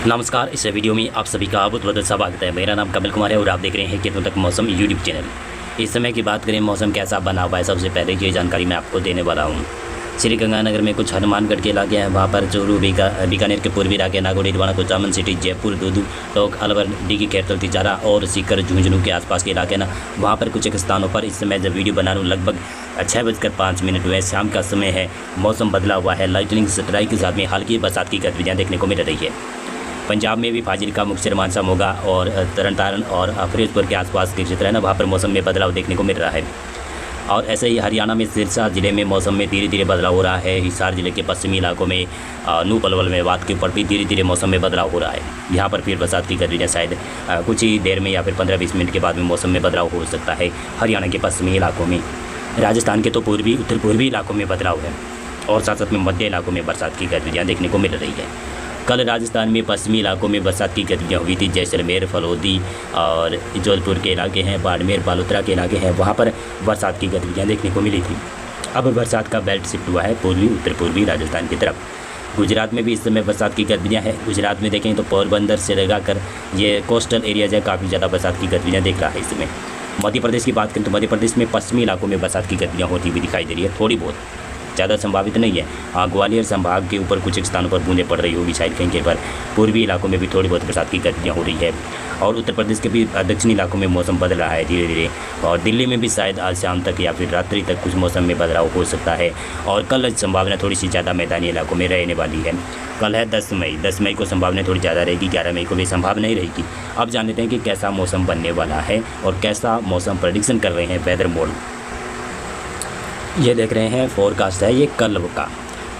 नमस्कार। इस वीडियो में आप सभी का बहुत बहुत स्वागत है। मेरा नाम कमल कुमार है और आप देख रहे हैं कितनों तक मौसम यूट्यूब चैनल। इस समय की बात करें मौसम कैसा बना हुआ है, सबसे पहले ये जानकारी मैं आपको देने वाला हूँ। श्री गंगानगर में कुछ हनुमानगढ़ के इलाके हैं, वहाँ पर चोरू बीकानेर के पूर्वी इलाके नागौर इडवाना कुचामन सिटी जयपुर दूदू टोंक अलवर डिगी कैरतल तिजारा और सीकर झुंझुनू के आसपास के इलाके ना, वहाँ पर कुछ एक स्थानों पर इस समय जब वीडियो बना रहा हूँ लगभग 6:05 हुए, शाम का समय है। मौसम बदला हुआ है, लाइटनिंग स्ट्राइक के साथ में हल्की बरसात की गतिविधियाँ देखने को मिल रही है। पंजाब में भी फाजिलका मुक्तसर मानसा मोगा और तरन तारण और फिरोजपुर के आसपास के क्षेत्र है ना, वहाँ पर मौसम में बदलाव देखने को मिल रहा है। और ऐसे ही हरियाणा में सिरसा जिले में मौसम में धीरे धीरे बदलाव हो रहा है। हिसार जिले के पश्चिमी इलाकों में नू पलवल में वाद के ऊपर भी धीरे धीरे मौसम में बदलाव हो रहा है। यहाँ पर फिर बरसात की गतिविधियाँ शायद कुछ ही देर में या फिर 15-20 मिनट के बाद में मौसम में बदलाव हो सकता है। हरियाणा के पश्चिमी इलाकों में, राजस्थान के तो पूर्वी उत्तर पूर्वी इलाकों में बदलाव है और साथ साथ में मध्य इलाकों में बरसात की गतिविधियाँ देखने को मिल रही है। कल राजस्थान में पश्चिमी इलाकों में बरसात की गतिविधियाँ हुई थी। जैसलमेर, फलोदी और जोधपुर के इलाके हैं, बाड़मेर बालोतरा के इलाके हैं, वहाँ पर बरसात की गतिविधियाँ देखने को मिली थी। अब बरसात का बेल्ट शिफ्ट हुआ है पूर्वी उत्तर पूर्वी राजस्थान की तरफ। गुजरात में भी इस समय बरसात की गतिविधियाँ हैं। गुजरात में देखें तो पोरबंदर से लगाकर ये कोस्टल एरियाज है, काफ़ी ज़्यादा बरसात की गतिविधियाँ देख रहा है इस समय। मध्य प्रदेश की बात करें तो मध्य प्रदेश में पश्चिमी इलाकों में बरसात की गतिविधियाँ होती हुई दिखाई दे रही है, थोड़ी बहुत, ज़्यादा संभावित नहीं है। हाँ, ग्वालियर संभाग के ऊपर कुछ स्थानों पर बूंदें पड़ रही होगी शायद कहीं कहीं पर। पूर्वी इलाकों में भी थोड़ी बहुत बरसात की गतिविधियाँ हो रही है और उत्तर प्रदेश के भी दक्षिणी इलाकों में मौसम बदल रहा है धीरे धीरे। और दिल्ली में भी शायद आज शाम तक या फिर रात्रि तक कुछ मौसम में बदलाव हो सकता है। और कल संभावना थोड़ी सी ज़्यादा मैदानी इलाकों में रहने वाली है। कल है 10 मई, 10 मई को संभावना थोड़ी ज़्यादा रहेगी, 11 मई को भी संभावना ही रहेगी। अब जान लेते हैं कि कैसा मौसम बनने वाला है और कैसा मौसम प्रेडिक्शन कर रहे हैं वेदर मॉडल। ये देख रहे हैं फोरकास्ट है ये कल का।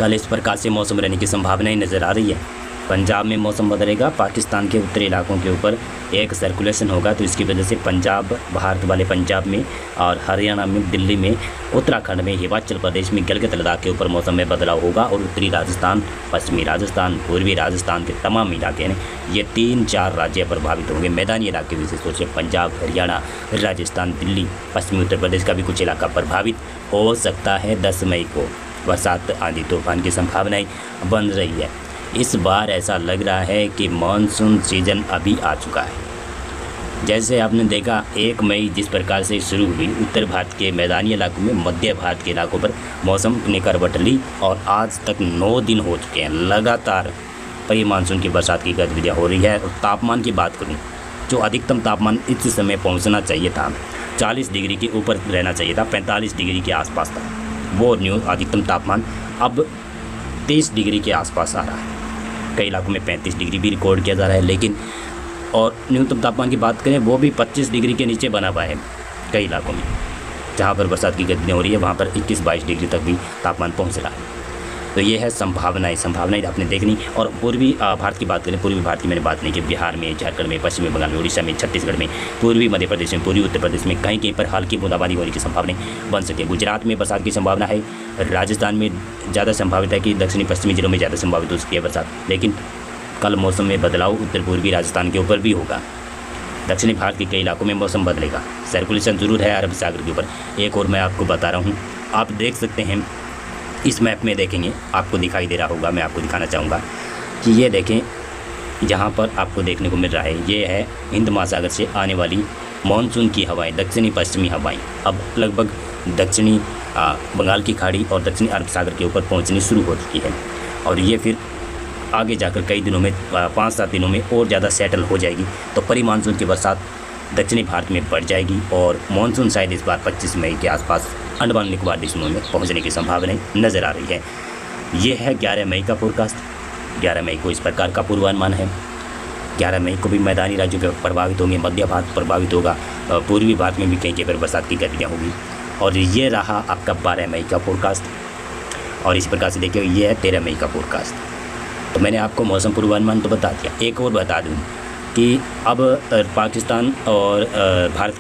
कल इस प्रकार से मौसम रहने की संभावनाएं नज़र आ रही है। पंजाब में मौसम बदलेगा, पाकिस्तान के उत्तरी इलाकों के ऊपर एक सर्कुलेशन होगा, तो इसकी वजह से पंजाब, भारत वाले पंजाब में और हरियाणा में, दिल्ली में, उत्तराखंड में, हिमाचल प्रदेश में, गिलगित लद्दाख के ऊपर मौसम में बदलाव होगा। और उत्तरी राजस्थान, पश्चिमी राजस्थान, पूर्वी राजस्थान के तमाम इलाके हैं, ये 3-4 राज्य प्रभावित होंगे। मैदानी इलाके विशेष तौर से पंजाब, हरियाणा, राजस्थान, दिल्ली, पश्चिमी उत्तर प्रदेश का भी कुछ इलाका प्रभावित हो सकता है। 10 मई को बरसात, आंधी तूफान की संभावनाएं बन रही है। इस बार ऐसा लग रहा है कि मानसून सीजन अभी आ चुका है। जैसे आपने देखा 1 मई जिस प्रकार से शुरू हुई उत्तर भारत के मैदानी इलाकों में, मध्य भारत के इलाकों पर मौसम ने करवट ली और आज तक 9 दिन हो चुके हैं लगातार प्री मानसून की बरसात की गतिविधियाँ हो रही है। और तापमान की बात करूँ, जो अधिकतम तापमान इस समय पहुँचना चाहिए था, 40 डिग्री के ऊपर रहना चाहिए था, 45 डिग्री के आसपास था, वो अधिकतम तापमान अब 30 डिग्री के आसपास आ रहा है। कई इलाकों में 35 डिग्री भी रिकॉर्ड किया जा रहा है। लेकिन और न्यूनतम तापमान की बात करें वो भी 25 डिग्री के नीचे बना हुआ है। कई इलाकों में जहाँ पर बरसात की गतिविधियाँ हो रही है वहाँ पर 21-22 डिग्री तक भी तापमान पहुँच रहा है। तो ये है संभावनाएं आपने देखनी। और पूर्वी भारत की बात करें, पूर्वी भारत की मैंने बात नहीं की, बिहार में, झारखंड में, पश्चिमी बंगाल में, उड़ीसा में, छत्तीसगढ़ में, पूर्वी मध्य प्रदेश में, पूर्वी उत्तर प्रदेश में कहीं कहीं पर हल्की बूंदाबांदी होने की संभावना बन सकती है। गुजरात में बरसात की संभावना है। राजस्थान में ज़्यादा संभावित है कि दक्षिणी पश्चिमी जिलों में ज़्यादा संभावित हो सकती है बरसात। लेकिन कल मौसम में बदलाव उत्तर पूर्वी राजस्थान के ऊपर भी होगा। दक्षिणी भारत के कई इलाकों में मौसम बदलेगा। सर्कुलेशन ज़रूर है अरब सागर के ऊपर। एक और मैं आपको बता रहा हूँ, आप देख सकते हैं इस मैप में, देखेंगे आपको दिखाई दे रहा होगा, मैं आपको दिखाना चाहूँगा कि ये देखें, जहाँ पर आपको देखने को मिल रहा है ये है हिंद महासागर से आने वाली मानसून की हवाएं, दक्षिणी पश्चिमी हवाएं अब लगभग दक्षिणी बंगाल की खाड़ी और दक्षिणी अरब सागर के ऊपर पहुँचनी शुरू हो चुकी है। और ये फिर आगे जाकर कई दिनों में, 5-7 दिनों में और ज़्यादा सेटल हो जाएगी। तो प्री मानसून की बरसात दक्षिणी भारत में बढ़ जाएगी और मानसून शायद इस बार 25 मई के आसपास अंडमान निकोबार द्वीपों में पहुंचने की संभावनाएं नज़र आ रही है। ये है 11 मई का फोरकास्ट। 11 मई को इस प्रकार का पूर्वानुमान है। 11 मई को भी मैदानी राज्यों पर प्रभावित होंगे, मध्य भारत प्रभावित होगा, पूर्वी भारत में भी कहीं कहीं पर बरसात की गतिविधियाँ होगी। और ये रहा आपका 12 मई का फोरकास्ट। और इस प्रकार से देखिए ये है 13 मई का फोरकास्ट। तो मैंने आपको मौसम पूर्वानुमान तो बता दिया। एक और बता दूँ कि अब पाकिस्तान और भारत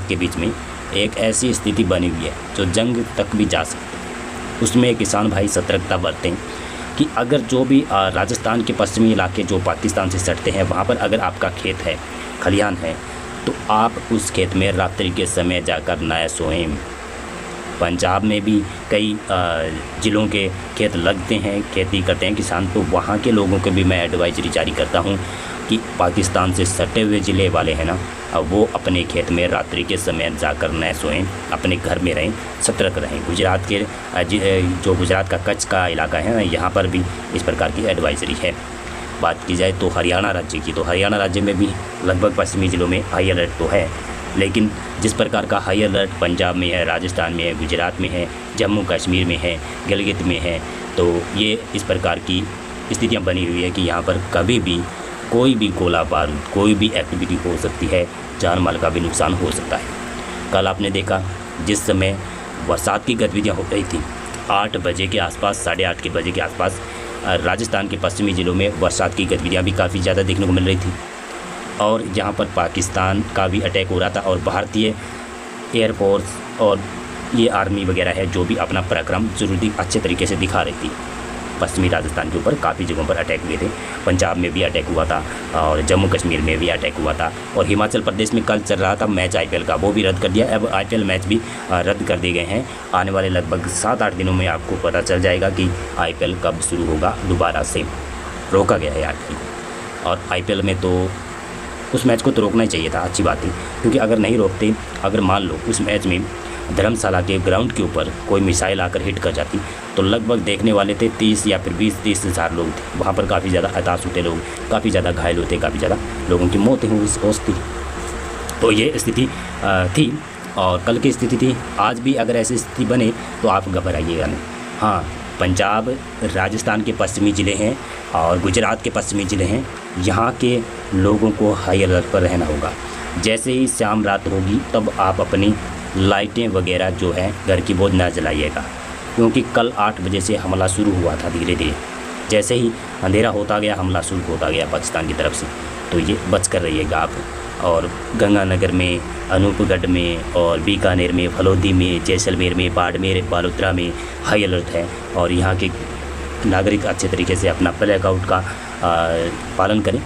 के बीच में एक ऐसी स्थिति बनी हुई है जो जंग तक भी जा सकती है। उसमें किसान भाई सतर्कता बरतें कि अगर जो भी राजस्थान के पश्चिमी इलाके जो पाकिस्तान से सटते हैं वहाँ पर अगर आपका खेत है, खलिहान है, तो आप उस खेत में रात्रि के समय जाकर ना सोएं। पंजाब में भी कई ज़िलों के खेत लगते हैं, खेती करते हैं किसान, तो वहाँ के लोगों को भी मैं एडवाइजरी जारी करता हूँ कि पाकिस्तान से सटे हुए ज़िले वाले हैं ना, वो अपने खेत में रात्रि के समय जाकर न सोएं, अपने घर में रहें, सतर्क रहें। गुजरात के जो गुजरात का कच्छ का इलाका है ना, यहाँ पर भी इस प्रकार की एडवाइजरी है। बात की जाए तो हरियाणा राज्य की, तो हरियाणा राज्य में भी लगभग पश्चिमी ज़िलों में हाई अलर्ट तो है, लेकिन जिस प्रकार का हाई अलर्ट पंजाब में है, राजस्थान में है, गुजरात में है, जम्मू कश्मीर में है, गिलगित में है, तो ये इस प्रकार की स्थितियाँ बनी हुई है कि यहाँ पर कभी भी कोई भी गोला बारूद, कोई भी एक्टिविटी हो सकती है, जान माल का भी नुकसान हो सकता है। कल आपने देखा जिस समय बरसात की गतिविधियाँ हो रही थी, 8 बजे के आसपास, 8:30 के बजे के आसपास राजस्थान के पश्चिमी ज़िलों में बरसात की गतिविधियाँ भी काफ़ी ज़्यादा देखने को मिल रही थी, और जहाँ पर पाकिस्तान का भी अटैक हो रहा था और भारतीय एयरफोर्स और ये आर्मी वगैरह है जो भी अपना पराक्रम ज़रूरी अच्छे तरीके से दिखा रही थी। पश्चिमी राजस्थान के ऊपर काफ़ी जगहों पर अटैक हुए थे, पंजाब में भी अटैक हुआ था और जम्मू कश्मीर में भी अटैक हुआ था, और हिमाचल प्रदेश में कल चल रहा था मैच IPL का, वो भी रद्द कर दिया। अब IPL मैच भी रद्द कर दिए गए हैं। आने वाले लगभग 7-8 दिनों में आपको पता चल जाएगा कि IPL कब शुरू होगा, दोबारा से रोका गया है IPL। और IPL में तो उस मैच को तो रोकना ही चाहिए था, अच्छी बात थी, क्योंकि अगर नहीं रोकते, अगर मान लो उस मैच में धर्मशाला के ग्राउंड के ऊपर कोई मिसाइल आकर हिट कर जाती, तो लगभग देखने वाले थे 30 या फिर 20-30 हज़ार लोग थे। वहाँ पर काफ़ी ज़्यादा हताश होते लोग, काफ़ी ज़्यादा घायल होते, काफ़ी ज़्यादा लोगों की मौतें हो सकती। तो ये स्थिति थी, और कल की स्थिति थी। आज भी अगर ऐसी स्थिति बने तो आप घबराइएगा नहीं। हाँ, पंजाब, राजस्थान के पश्चिमी ज़िले हैं और गुजरात के पश्चिमी ज़िले हैं, यहाँ के लोगों को हाई अलर्ट पर रहना होगा। जैसे ही शाम रात होगी तब आप अपनी लाइटें वगैरह जो है घर की वो ना जलाइएगा, क्योंकि कल 8 बजे से हमला शुरू हुआ था। धीरे धीरे जैसे ही अंधेरा होता गया, हमला शुरू होता गया पाकिस्तान की तरफ से, तो ये बच कर रहिएगा आप। और गंगानगर में, अनूपगढ़ में और बीकानेर में, फलोदी में, जैसलमेर में, बाड़मेर, बालोतरा में हाई अलर्ट है, और यहाँ के नागरिक अच्छे तरीके से अपना ब्लैकआउट का पालन करें,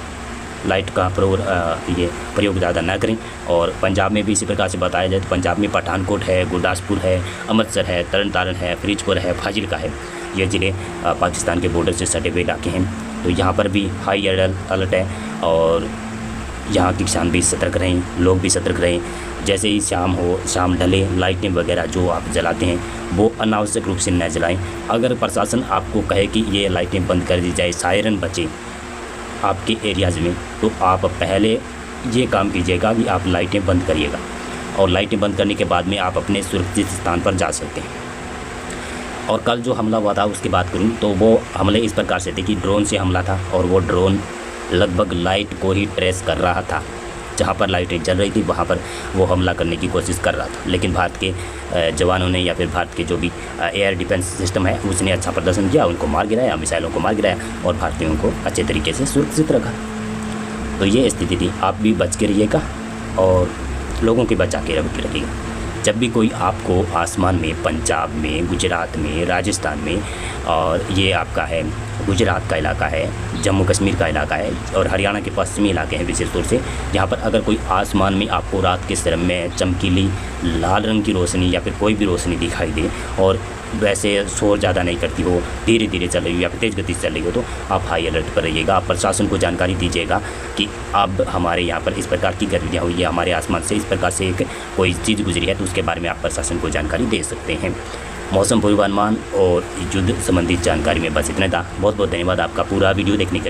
लाइट का प्रयोग ज़्यादा ना करें। और पंजाब में भी इसी प्रकार से बताया जाए तो पंजाब में पठानकोट है, गुरदासपुर है, अमृतसर है, तरन तारण है, फरीदपुर है, फाजिलका है, ये ज़िले पाकिस्तान के बॉर्डर से सटे हुए इलाके हैं। तो यहाँ पर भी हाई अलर्ट है, और यहाँ के किसान भी सतर्क रहें, लोग भी सतर्क रहें। जैसे ही शाम ढले, लाइटें वगैरह जो आप जलाते हैं वो अनावश्यक रूप से न जलाएं। अगर प्रशासन आपको कहे कि ये लाइटें बंद कर दी जाए, सायरन बचे आपके एरियाज़ में, तो आप पहले ये काम कीजिएगा कि आप लाइटें बंद करिएगा, और लाइटें बंद करने के बाद में आप अपने सुरक्षित स्थान पर जा सकते हैं। और कल जो हमला हुआ था उसकी बात करूं तो वो हमले इस प्रकार से थे कि ड्रोन से हमला था, और वो ड्रोन लगभग लाइट को ही ट्रेस कर रहा था। जहाँ पर लाइटें जल रही थी वहाँ पर वो हमला करने की कोशिश कर रहा था, लेकिन भारत के जवानों ने या फिर भारत के जो भी एयर डिफेंस सिस्टम है उसने अच्छा प्रदर्शन किया, उनको मार गिराया, मिसाइलों को मार गिराया और भारतीयों को अच्छे तरीके से सुरक्षित रखा। तो ये स्थिति थी। आप भी बच के रहिएगा और लोगों के बचा के रखिएगा। जब भी कोई आपको आसमान में, पंजाब में, गुजरात में, राजस्थान में, और ये आपका है गुजरात का इलाका है, जम्मू कश्मीर का इलाका है और हरियाणा के पश्चिमी इलाके हैं विशेष तौर से, जहाँ पर अगर कोई आसमान में आपको रात के समय में चमकीली लाल रंग की रोशनी या फिर कोई भी रोशनी दिखाई दे, और वैसे शोर ज़्यादा नहीं करती हो, धीरे धीरे चल रही हो या फिर तेज़ गति से चल रही हो, तो आप हाई अलर्ट पर रहिएगा। आप प्रशासन को जानकारी दीजिएगा कि अब हमारे यहाँ पर इस प्रकार की गतिविधियाँ हुई है, हमारे आसमान से इस प्रकार से एक कोई चीज़ गुजरी है, तो उसके बारे में आप प्रशासन को जानकारी दे सकते हैं। मौसम पूर्वानुमान और युद्ध संबंधित जानकारी में बस इतना था। बहुत बहुत धन्यवाद आपका पूरा वीडियो देखने के लिए।